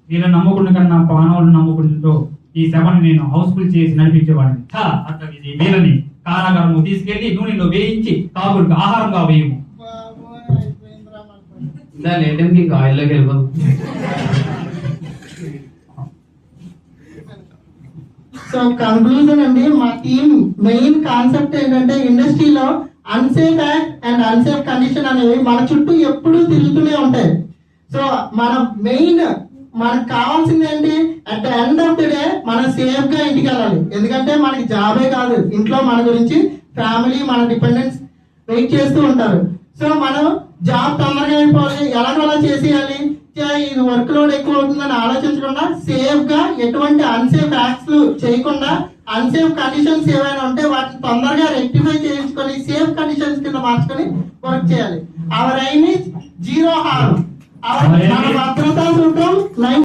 వీళ్ళని నమ్ముకున్న కన్నా పానవులను నమ్ముకుంటూ ఈ సభను నేను హౌస్ఫుల్ చేసి నడిపించేవాడిని. అట్లా వీళ్ళని కారాగారము తీసుకెళ్లి నూనెలో వేయించి కాకులకు ఆహారంగా వేయము. ఆయిల్లోకి వెళ్ళిపోదు. సో కంక్లూజన్ అండి, మా టీమ్ మెయిన్ కాన్సెప్ట్ ఏంటంటే ఇండస్ట్రీలో unsafe act and unsafe condition అనేవి మన చుట్టూ ఎప్పుడూ తిరుగుతూనే ఉంటాయి. సో మనం మెయిన్ మనకు కావాల్సింది ఏంటి, at the end of the day మనం సేఫ్ గా ఇంటికి వెళ్ళాలి. ఎందుకంటే మనకి జాబే కాదు, ఇంట్లో మన గురించి ఫ్యామిలీ మన డిపెండెన్స్ వెయిట్ చేస్తూ ఉంటారు. సో మనం జాబ్ తొందరగా అయిపోవాలి, ఎలాగోలా చేసేయాలి, ఇది వర్క్ లోడ్ ఎక్కువ అవుతుందని ఆలోచించకుండా సేఫ్ గా ఎటువంటి అన్సేఫ్ యాక్ట్స్ చేయకుండా అన్సేఫ్ కండిషన్స్ ఏమైనా ఉంటే వాటిని తొందరగా రెక్టిఫై చేయించుకొని సేఫ్ కండిషన్స్ కింద మార్చుకొని వర్క్ చేయాలి. Hour aim is zero harm. మన భద్రతా సూత్రం